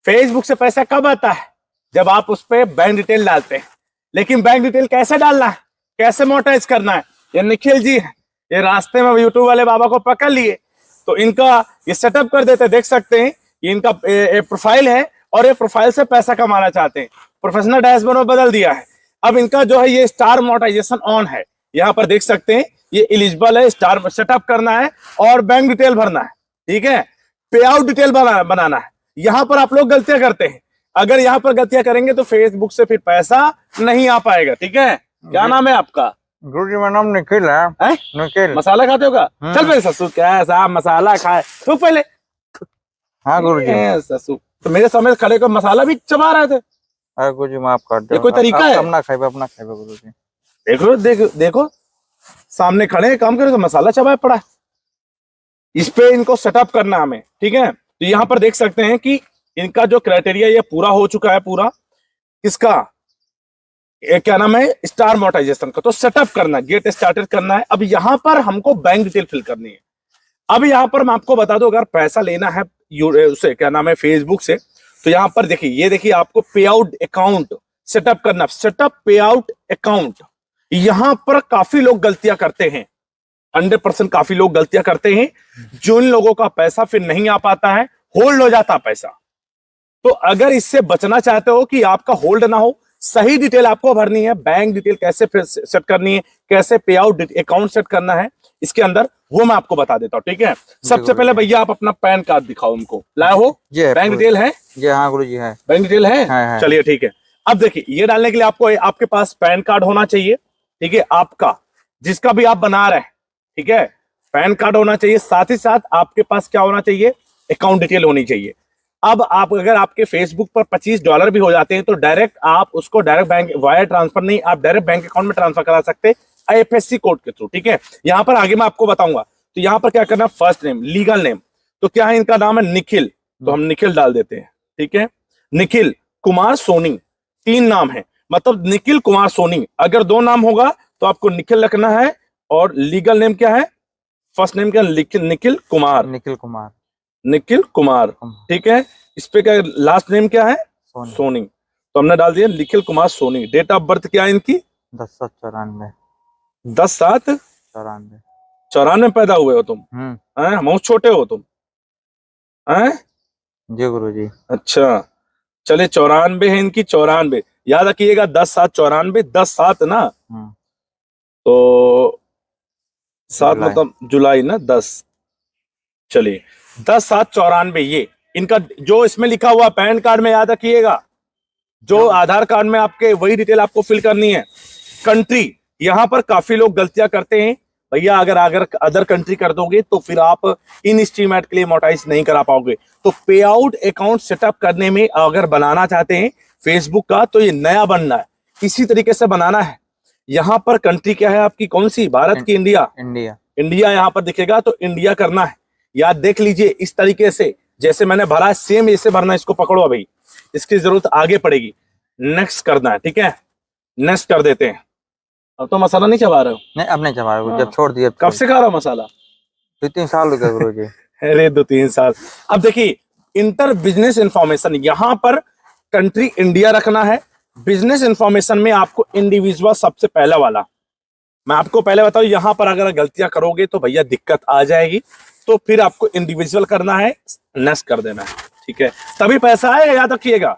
Facebook से पैसा कब आता है? जब आप उस पर बैंक डिटेल डालते हैं। लेकिन बैंक डिटेल कैसे डालना है, कैसे मोनेटाइज करना है, ये निखिल जी है, ये रास्ते में यूट्यूब वाले बाबा को पकड़ लिए तो इनका ये सेटअप कर देते। देख सकते हैं ये इनका प्रोफाइल है और ये प्रोफाइल से पैसा कमाना चाहते हैं। प्रोफेशनल डैशबोर्ड में बदल दिया है। अब इनका जो है ये स्टार मोनेटाइजेशन ऑन है। यहाँ पर देख सकते हैं ये एलिजिबल है, स्टार सेटअप करना है और बैंक डिटेल भरना है। ठीक है, पे आउट डिटेल बनाना है। यहाँ पर आप लोग गलतियां करते हैं। अगर यहाँ पर गलतियां करेंगे तो फेसबुक से फिर पैसा नहीं आ पाएगा। ठीक है, क्या नाम है आपका? गुरु जी, मेरा नाम निखिल है। निखिल। मसाला खाते हो का? चल पहले ससुर क्या मसाला खाए तो पहले। हाँ गुरु जी। ससुर तो मेरे समय खड़े को मसाला भी चबा रहे थे। अरे गुरु जी माफ कर दो। ये कोई तरीका है? अपना खाइबे गुरु जी। देखो सामने खड़े काम करो तो मसाला चबाया पड़ा है। इस पे इनको सेटअप करना हमें। ठीक है, तो यहाँ पर देख सकते हैं कि इनका जो क्राइटेरिया ये पूरा हो चुका है। पूरा किसका क्या नाम है? स्टार मोनेटाइजेशन का। तो सेटअप करना, गेट स्टार्टेड करना है। अब यहाँ पर हमको बैंक डिटेल फिल करनी है। अब यहाँ पर मैं आपको बता दूं, अगर पैसा लेना है उसे क्या नाम है फेसबुक से, तो यहाँ पर देखिए, ये देखिए आपको पे आउट अकाउंट सेटअप करना, सेटअप पे आउट अकाउंट। यहाँ पर काफी लोग गलतियां करते हैं, 100% काफी लोग गलतियां करते हैं। जो इन लोगों का पैसा फिर नहीं आ पाता है, होल्ड हो जाता पैसा। तो अगर इससे बचना चाहते हो कि आपका होल्ड ना हो, सही डिटेल आपको भरनी है। बैंक डिटेल कैसे सेट करनी है, कैसे पे आउट अकाउंट सेट करना है इसके अंदर, वो मैं आपको बता देता हूँ। ठीक है, सबसे पहले भैया आप अपना पैन कार्ड दिखाओ उनको। लाए हो? बैंक डिटेल है? जी हाँ गुरु जी है। बैंक डिटेल है? चलिए ठीक है। अब देखिए, ये डालने के लिए आपको आपके पास पैन कार्ड होना चाहिए। ठीक है, आपका जिसका भी आप बना रहे हैं। ठीक है, पैन कार्ड होना चाहिए। साथ ही साथ आपके पास क्या होना चाहिए? अकाउंट डिटेल होनी चाहिए। अब आप अगर आपके फेसबुक पर $25 भी हो जाते हैं तो डायरेक्ट आप उसको डायरेक्ट बैंक वायर ट्रांसफर नहीं, आप डायरेक्ट बैंक अकाउंट में ट्रांसफर करा सकते हैं IFSC कोड के थ्रू। ठीक है, यहाँ पर आगे मैं आपको बताऊंगा। तो यहाँ पर क्या करना, फर्स्ट नेम, लीगल नेम। तो क्या है, इनका नाम है निखिल, तो हम निखिल डाल देते हैं। ठीक है, निखिल कुमार सोनी, 3 नाम है, मतलब निखिल कुमार सोनी। अगर 2 नाम होगा तो आपको निखिल रखना है। और लीगल नेम क्या है? फर्स्ट नेम क्या? निखिल कुमार। निखिल कुमार। ठीक है, इस पे क्या लास्ट नेम क्या है? सोनी। तो हमने डाल दिया Nikhil Kumar Soni. Date of birth क्या है इनकी? 10/7/94। 10/7/94 पैदा हुए हो तुम? हम छोटे हो तुम? जी गुरु जी। अच्छा, चले 94 है इनकी। 94 याद रखिएगा, 10/7/94, 10/7 ना, तो 7 मतलब जुलाई ना, 10। चलिए 10/7/94 ये इनका जो इसमें लिखा हुआ पैन कार्ड में याद रखिएगा, जो आधार कार्ड में आपके वही डिटेल आपको फिल करनी है। कंट्री, यहाँ पर काफी लोग गलतियां करते हैं भैया। अगर अदर कंट्री कर दोगे तो फिर आप इन स्टीमेट के लिए मोनेटाइज नहीं करा पाओगे। तो पे आउट अकाउंट सेटअप करने में अगर बनाना चाहते हैं फेसबुक का, तो ये नया बनना है, इसी तरीके से बनाना है। यहाँ पर कंट्री क्या है आपकी, कौन सी? भारत की? इंडिया। इंडिया यहाँ पर दिखेगा तो इंडिया करना है। याद देख लीजिए, इस तरीके से जैसे मैंने भरा है सेम ऐसे भरना। इसको पकड़ो अभी, इसकी जरूरत आगे पड़ेगी। नेक्स्ट करना है। ठीक है, नेक्स्ट कर देते हैं। अब तो मसाला नहीं चबा रहे हो? नहीं, अब नहीं चबा रहे, जब छोड़ दिया। कब से खा रहा हो मसाला? 2-3 साल हो गए गुरु जी। अरे 2-3 साल। अब देखिए, इंटर बिजनेस इंफॉर्मेशन, यहाँ पर कंट्री इंडिया रखना है। बिजनेस इंफॉर्मेशन में आपको इंडिविजुअल सबसे पहला वाला मैं आपको पहले बताऊं, यहाँ पर अगर गलतियां करोगे तो भैया दिक्कत आ जाएगी। तो फिर आपको इंडिविजुअल करना है, नेक्स्ट कर देना है। ठीक है, तभी पैसा आएगा, याद रखिएगा।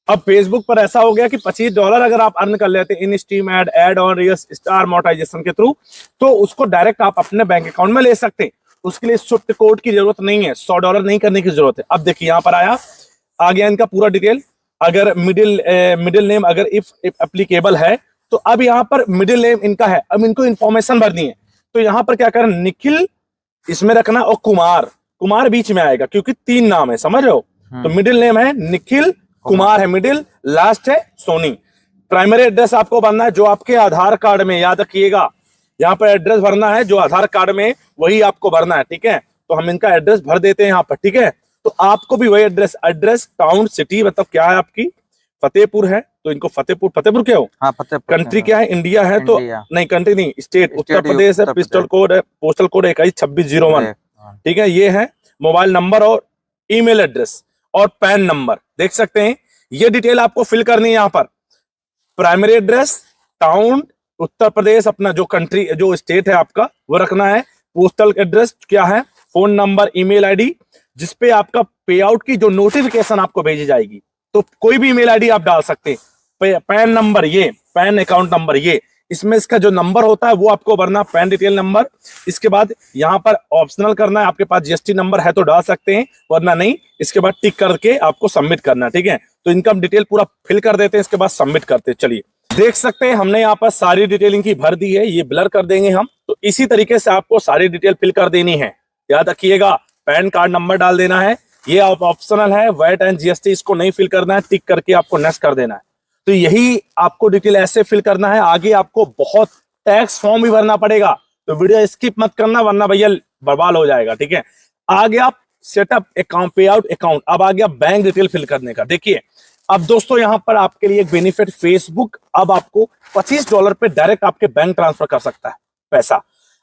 अब फेसबुक पर ऐसा हो गया कि $25 अगर आप अर्न कर लेते हैं in steam ad on star monetization के थ्रू, तो उसको डायरेक्ट आप अपने बैंक अकाउंट में ले सकते हैं। उसके लिए स्विफ्ट कोड की जरूरत नहीं है, $100 नहीं करने की जरूरत है। अब देखिए, यहाँ पर आ गया इनका पूरा डिटेल। अगर मिडिल नेम अगर इफ एप्लीकेबल है तो अब यहाँ पर मिडिल नेम इनका है। अब इनको इंफॉर्मेशन भरनी है, तो यहाँ पर क्या करें, निखिल इसमें रखना और कुमार बीच में आएगा क्योंकि 3 नाम है, समझ रहे हो? तो मिडिल नेम है निखिल, कुमार है मिडिल, लास्ट है सोनी। प्राइमरी एड्रेस आपको भरना है जो आपके आधार कार्ड में, याद रखिएगा, यहाँ पर एड्रेस भरना है जो आधार कार्ड में वही आपको भरना है। ठीक है, तो हम इनका एड्रेस भर देते हैं यहाँ पर। ठीक है, तो आपको भी वही एड्रेस टाउन सिटी मतलब क्या है आपकी, फतेहपुर है, तो इनको फतेहपुर क्या हो? हाँ, फतेहपुर। कंट्री क्या है? इंडिया है। तो नहीं, कंट्री नहीं, स्टेट उत्तर प्रदेश है। Postal code 212601। ठीक है, ये है मोबाइल नंबर और ईमेल एड्रेस। और पैन नंबर देख सकते हैं। ये डिटेल आपको फिल करनी है यहाँ पर। Primary address, town Uttar Pradesh, अपना जो कंट्री जो स्टेट है आपका वो रखना है। पोस्टल एड्रेस क्या है, फोन नंबर, ईमेल आईडी जिसपे आपका पे आउट की जो नोटिफिकेशन आपको भेजी जाएगी, तो कोई भी ईमेल आईडी आप डाल सकते हैं। पैन नंबर, ये पैन अकाउंट नंबर, ये इसमें इसका जो नंबर होता है वो आपको भरना, पैन डिटेल नंबर। इसके बाद यहाँ पर ऑप्शनल करना है, आपके पास जीएसटी नंबर है तो डाल सकते हैं, वरना नहीं। इसके बाद टिक करके आपको सबमिट करना है, ठीक है। तो इनकम डिटेल पूरा फिल कर देते हैं, इसके बाद सबमिट करते हैं। चलिए देख सकते हैं हमने यहाँ पर सारी डिटेलिंग की भर दी है, ये ब्लर कर देंगे हम। तो इसी तरीके से आपको सारी डिटेल फिल कर देनी है। याद रखिएगा, पैन कार्ड नंबर डाल देना है, ये ऑप्शनल है। वैट एंड जीएसटी इसको नहीं फिल करना है, टिक करके आपको नेक्स्ट कर देना है। तो यही आपको डिटेल ऐसे फिल करना है। आगे आपको बहुत टैक्स फॉर्म भी भरना पड़ेगा, तो वीडियो स्किप मत करना वरना भैया बर्बाद हो जाएगा, ठीक है। आगे आप सेटअप अकाउंट, पे आउट अकाउंट, अब आ गया बैंक डिटेल फिल करने का। देखिए अब दोस्तों यहाँ पर आपके लिए एक बेनिफिट, फेसबुक अब आपको $25 पे डायरेक्ट आपके बैंक ट्रांसफर कर सकता है पैसा।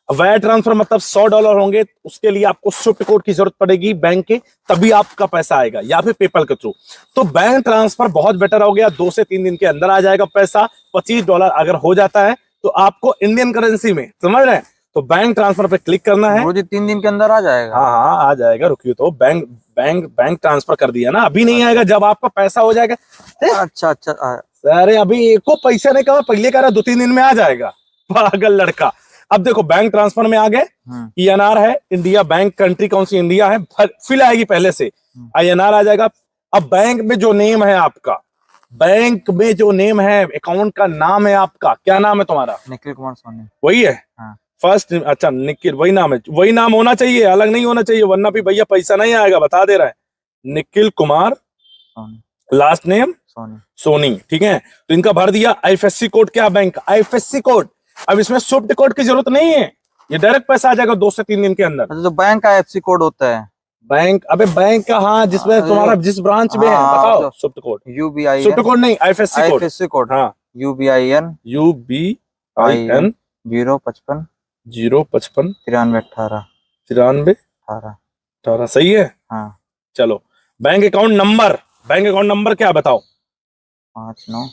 वायर ट्रांसफर मतलब $100 होंगे, उसके लिए आपको स्विफ्ट कोड की जरूरत पड़ेगी बैंक के, तभी आपका पैसा आएगा, या फिर पेपल के थ्रू। तो बैंक ट्रांसफर बहुत बेटर हो गया, 2 से 3 दिन के अंदर आ जाएगा पैसा। $25 अगर हो जाता है तो आपको इंडियन करेंसी में, समझ रहे हैं। तो बैंक ट्रांसफर पे क्लिक करना है। गुरुजी 3 दिन के अंदर आ जाएगा? हाँ आ जाएगा, रुकिए। तो बैंक ट्रांसफर कर दिया ना, अभी नहीं आएगा, जब आपका पैसा हो जाएगा। अच्छा। अरे अभी एको पैसा नहीं कहा, पहले कह रहा 2-3 दिन में आ जाएगा, पागल लड़का। अब देखो बैंक ट्रांसफर में आ गए। INR है, इंडिया बैंक, कंट्री कौन सी, इंडिया है, फिल आएगी पहले से, INR आ जाएगा। अब बैंक में जो नेम है आपका, बैंक में जो नेम है, अकाउंट का नाम है आपका, क्या नाम है तुम्हारा? निखिल कुमार सोनी। वही है फर्स्ट? अच्छा निखिल, वही नाम है, वही नाम होना चाहिए, अलग नहीं होना चाहिए, वरना भी भैया पैसा नहीं आएगा, बता दे रहा है। निखिल कुमार, लास्ट नेम सोनी, ठीक है। तो इनका भर दिया। IFSC कोड, क्या बैंक IFSC कोड। अब इसमें स्विफ्ट कोड की जरूरत नहीं है, ये डायरेक्ट पैसा आ जाएगा 2 से 3 दिन के अंदर। अच्छा, तो बैंक का IFSC कोड होता है? बैंक, अबे बैंक का, हाँ, जिसमें तुम्हारा जिस ब्रांच में है, बताओ Swift code. UBIN, Swift code नहीं, IFSC कोड, हाँ। UBIN 055 055 93 18 सही है। हाँ। चलो बैंक अकाउंट नंबर क्या बताओ? 59।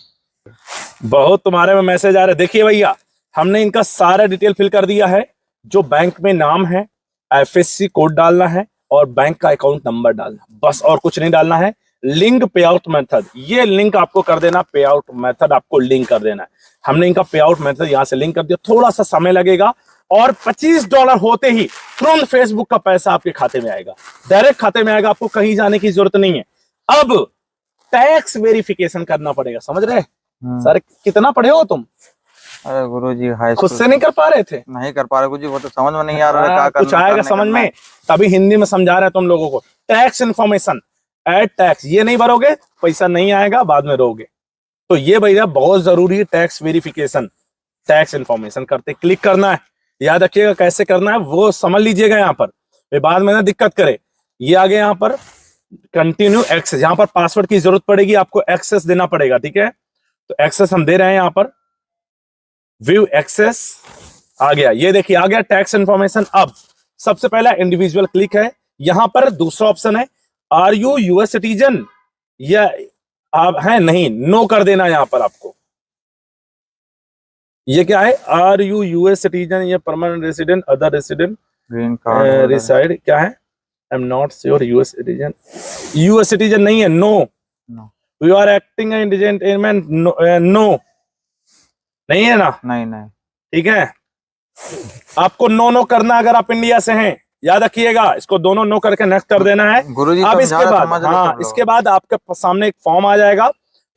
बहुत तुम्हारे में मैसेज आ रहे। देखिए भैया, हमने इनका सारा डिटेल फिल कर दिया है। जो बैंक में नाम है, IFSC कोड डालना है और बैंक का अकाउंट नंबर डालना, बस, और कुछ नहीं डालना है। लिंक पे आउट मेथड, ये लिंक आपको कर देना, पे आउट मेथड आपको लिंक कर देना है। हमने इनका पे आउट मेथड यहां से लिंक कर दिया, थोड़ा सा समय लगेगा, और $25 होते ही तुरंत फेसबुक का पैसा आपके खाते में आएगा, डायरेक्ट खाते में आएगा, आपको कहीं जाने की जरूरत नहीं है। अब टैक्स वेरिफिकेशन करना पड़ेगा, समझ रहे सर? कितना पढ़े हो तुम? अरे गुरुजी हाई खुद से नहीं कर पा रहे थे? नहीं कर पा रहे गुरुजी, वो तो समझ में नहीं आ रहा है क्या कुछ करना, आएगा समझ में, तभी हिंदी में समझा रहे हैं तुम लोगों को। टैक्स इन्फॉर्मेशन, एड टैक्स, ये नहीं भरोगे पैसा नहीं आएगा, बाद में रोगे। तो ये भैया बहुत जरूरी है, टैक्स वेरिफिकेशन, टैक्स इन्फॉर्मेशन करते क्लिक करना है। याद रखिएगा कैसे करना है, वो समझ लीजिएगा यहाँ पर, बाद में ना दिक्कत करे। ये आगे यहाँ पर कंटिन्यू एक्सेस, यहाँ पर पासवर्ड की जरूरत पड़ेगी, आपको एक्सेस देना पड़ेगा, ठीक है। तो एक्सेस हम दे रहे हैं यहाँ पर, व्यू एक्सेस आ गया। ये देखिए आ गया टैक्स इन्फॉर्मेशन। अब सबसे पहला इंडिविजुअल क्लिक है, यहां पर दूसरा ऑप्शन है, आर यू यूएस सिटीजन, या आप हैं नहीं, नो कर देना यहां पर आपको। ये क्या है, आर यू यूएस सिटीजन, या permanent resident, other resident, green card reside, क्या है, I am not sure, US citizen, US citizen नहीं है, no. You are acting indigent, no नहीं है ना, नहीं, ठीक है। आपको नो करना अगर आप इंडिया से हैं, याद रखिएगा, इसको दोनों नो करके नेक्स्ट कर देना है। गुरुजी अब इसके बाद, हाँ, इसके बाद आपके सामने एक फॉर्म आ जाएगा,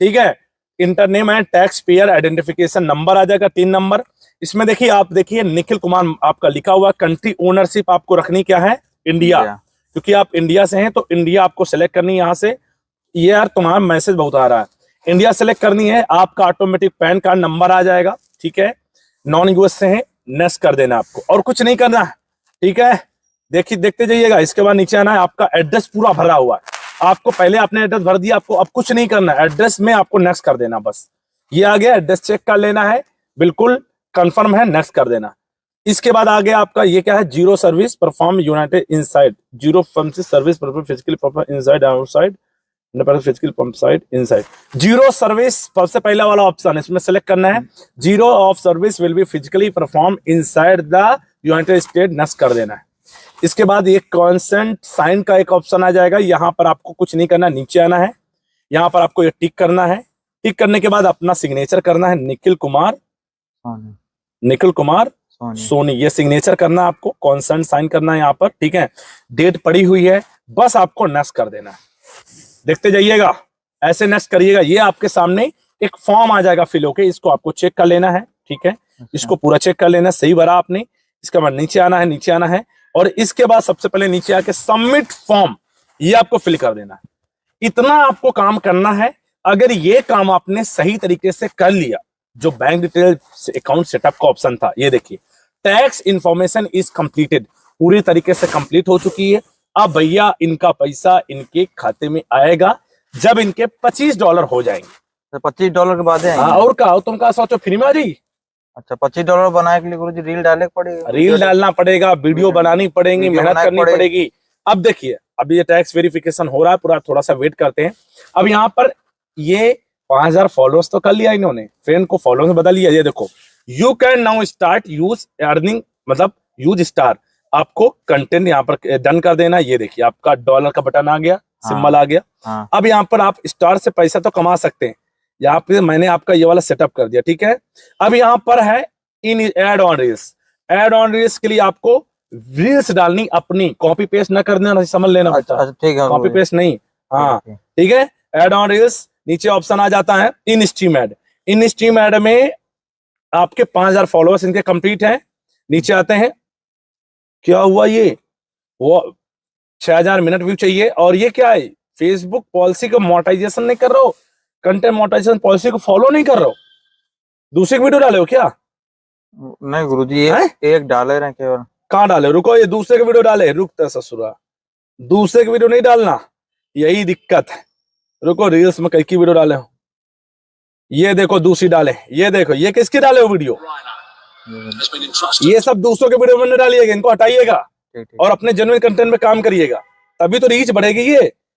ठीक है। इंटर नेम है, टैक्स पेयर आइडेंटिफिकेशन नंबर आ जाएगा, 3 नंबर। इसमें देखिए, आप देखिए निखिल कुमार आपका लिखा हुआ, कंट्री ओनरशिप आपको रखनी क्या है, इंडिया, क्योंकि आप इंडिया से हैं तो इंडिया आपको सेलेक्ट करनी है यहाँ से। ये यार तुम्हारा मैसेज बहुत आ रहा है, इंडिया सेलेक्ट करनी है, आपका ऑटोमेटिक पैन कार्ड नंबर आ जाएगा, ठीक है। नॉन यूएस से है, नेक्स्ट कर देना आपको, और कुछ नहीं करना है, ठीक है। देखिए देखते जाइएगा। इसके बाद नीचे आना है, आपका एड्रेस पूरा भरा हुआ है, आपको पहले आपने एड्रेस भर दिया, आपको अब कुछ नहीं करना, एड्रेस में आपको नेक्स्ट कर देना बस। ये आ गया, एड्रेस चेक कर लेना है, बिल्कुल कंफर्म है, नेक्स्ट कर देना। इसके बाद आ गया आपका, ये क्या है, zero service perform United inside, zero service perform physically perform inside outside physical pump side inside zero service सबसे पहला वाला ऑप्शन इसमें सेलेक्ट करना है। Zero of service will be physically perform inside the United state नस कर देना है। इसके बाद ये कॉन्सेंट साइन का एक ऑप्शन आ जाएगा, यहाँ पर आपको कुछ नहीं करना, नीचे आना है, यहाँ पर आपको ये टिक करना है। टिक करने के बाद अपना सिग्नेचर करना है, निखिल कुमार सोनी ये सिग्नेचर करना है आपको, कॉन्सेंट साइन करना है यहाँ पर, ठीक है। डेट पड़ी हुई है, बस आपको नेक्स्ट कर देना है। देखते जाइएगा, ऐसे नेक्स्ट करिएगा। ये आपके सामने एक फॉर्म आ जाएगा फिल होके, इसको आपको चेक कर लेना है, ठीक है। इसको पूरा चेक कर लेना है, सही भरा आपने। इसके बाद नीचे आना है और इसके बाद सबसे पहले नीचे आके सबमिट फॉर्म ये आपको फिल कर देना है। इतना आपको काम करना है। अगर ये काम आपने सही तरीके से कर लिया, जो बैंक डिटेल अकाउंट सेटअप का ऑप्शन था, ये देखिए टैक्स इंफॉर्मेशन इज कंप्लीटेड, पूरी तरीके से कंप्लीट हो चुकी है। अब भैया इनका पैसा इनके खाते में आएगा जब इनके $25 हो जाएंगे। तो $25 के बाद है। और क्या तुम क्या सोचो, फ्री में आ जाएगी? अच्छा, $25 बनाने के लिए गुरुजी रील डालने पड़ेगा, रील डालना पड़ेगा, वीडियो बनानी पड़ेगी, मेहनत करनी पड़ेगी। अब देखिए, अब ये टैक्स वेरिफिकेशन हो रहा है पूरा, थोड़ा सा वेट करते हैं। अब यहाँ पर ये 5000 फॉलोअर्स तो कर लिया इन्होंने, फ्रेंड को फॉलो में बदल लिया। ये देखो, you can now start use earning, मतलब यूज स्टार, आपको कंटेंट यहाँ पर डन कर देना। ये देखिए आपका डॉलर का बटन आ गया, सिंबल आ गया। अब यहाँ पर आप स्टार से पैसा तो कमा सकते हैं। यहाँ पे मैंने आपका ये वाला सेटअप कर दिया, ठीक है। अब यहाँ पर है इन add on reels. Add on reels के लिए आपको रील्स डालनी अपनी, कॉपी पेस्ट ना करना, समझ लेना बेटा। अच्छा ठीक है, कॉपी पेस्ट नहीं, हाँ ठीक है। एड ऑन रील्स, नीचे ऑप्शन आ जाता है इन स्ट्रीम एड। इन स्ट्रीम एड में आपके 5000 फॉलोअर्स इनके कंप्लीट हैं। नीचे आते हैं, क्या हुआ ये, वो 6000 मिनट व्यू चाहिए। और ये क्या है, फेसबुक पॉलिसी को मोनेटाइजेशन नहीं कर रहे हो, कंटेंट मोनेटाइजेशन पॉलिसी को फॉलो नहीं कर रहे हो, दूसरे वीडियो डाले हो क्या? नहीं गुरुजी, एक डाले रहे केवल। कहाँ डाले? रुको, ये दूसरे के वीडियो डाले, रुकता ससुरा, दूसरे के वीडियो नहीं डालना, यही दिक्कत है। रुको, रील्स में कई की वीडियो डाले हो, ये देखो दूसरी डाले, ये देखो, ये किसकी डाले हो वीडियो, ये सब दूसरों के वीडियो में नहीं डालिएगा, इनको हटाइएगा और अपने जेन्युइन कंटेंट में काम करिएगा, तभी तो रीच बढ़ेगी।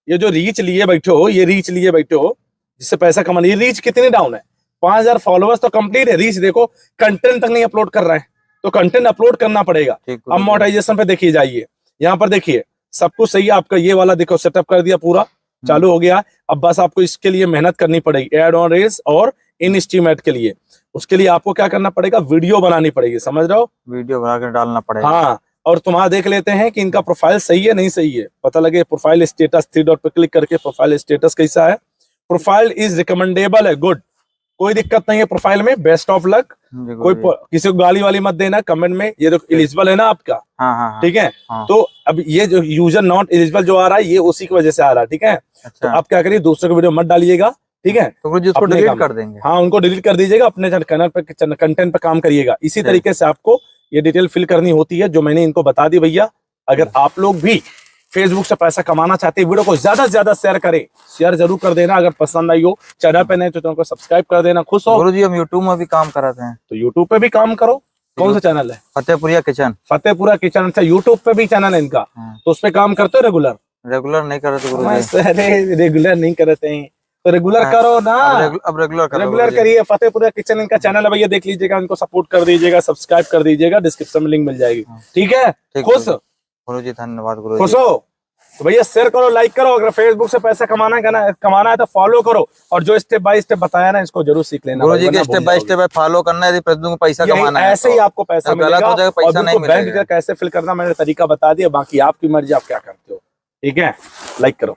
ये जो रीच लिए बैठे हो, ये रीच लिए बैठे हो जिससे पैसा कमाना, ये रीच कितनी डाउन है? 5000 फॉलोअर्स तो कंप्लीट है, रीच देखो, कंटेंट तक नहीं अपलोड कर रहे हैं, तो कंटेंट अपलोड करना पड़ेगा। अब मोनेटाइजेशन पे देखिए जाइए, यहाँ पर देखिए सब कुछ सही है आपका। ये वाला देखो सेटअप कर दिया, पूरा चालू हो गया। अब बस आपको इसके लिए मेहनत करनी पड़ेगी, एड ऑन रील्स और इन स्ट्रीम एड के लिए। उसके लिए आपको क्या करना पड़ेगा, वीडियो बनानी पड़ेगी, समझ रहे हो, वीडियो बना कर डालना पड़ेगा। हाँ, और तुम्हारा देख लेते हैं कि इनका प्रोफाइल सही है नहीं सही है, पता लगे। प्रोफाइल स्टेटस 3 डॉट पे क्लिक करके प्रोफाइल स्टेटस कैसा है, प्रोफाइल इज रिकमेंडेबल है, गुड, कोई दिक्कत नहीं है प्रोफाइल में, बेस्ट ऑफ लक। कोई किसी को गाली वाली मत देना कमेंट में। ये देखो एलिजिबल है ना आपका, ठीक है। तो अब ये जो यूजर नॉट एलिजिबल जो आ रहा है, ये उसी की वजह से आ रहा है, ठीक है। तो आप क्या करिए, दूसरे को वीडियो मत डालिएगा, ठीक है, तो उसको डिलीट कर देंगे। हाँ, उनको डिलीट कर दीजिएगा, अपने चैनल पे कंटेंट पे काम करिएगा। इसी तरीके से आपको ये डिटेल फिल करनी होती है जो मैंने इनको बता दी भैया। अगर आप लोग भी फेसबुक से पैसा कमाना चाहते हैं, वीडियो को ज्यादा से ज्यादा शेयर करें, शेयर जरूर कर देना। अगर पसंद आई हो, चैनल पे नहीं तो चैनल को सब्सक्राइब कर देना। खुश हो गुरुजी, हम यूट्यूब में भी काम कराते हैं, तो यूट्यूब पे भी काम करो। कौन सा चैनल है? फतेहपुरा किचन। फतेहपुरा किचन, अच्छा, यूट्यूब पे भी चैनल है इनका, तो उस पे काम करते हो रेगुलर? रेगुलर नहीं करते गुरुजी। अरे रेगुलर नहीं करते हैं तो रेगुलर करो ना। अब रेगुलर करिए। फतेहपुरा किचन इनका चैनल है भैया, देख लीजिएगा, इनको सपोर्ट कर दीजिएगा, सब्सक्राइब कर दीजिएगा, डिस्क्रिप्शन में लिंक मिल जाएगी, ठीक है। खुश गुरुजी, धन्यवाद गुरुजी। खुश हो तो भैया शेयर करो, लाइक करो। अगर फेसबुक से पैसा कमाना है तो फॉलो करो, और जो स्टेप बाय स्टेप बताया ना, इसको जरूर सीख लेना। गुरुजी के स्टेप बाय स्टेप फॉलो करना है, यदि फेसबुक में पैसा कमाना है, ऐसे ही आपको पैसा मिलेगा। गलत हो जाएगा, पैसा नहीं मिलेगा। बैंक डिटेल कैसे फिल करना मैंने तरीका बता दिया, बाकी आपकी मर्जी, आप क्या करते हो, ठीक है। लाइक करो।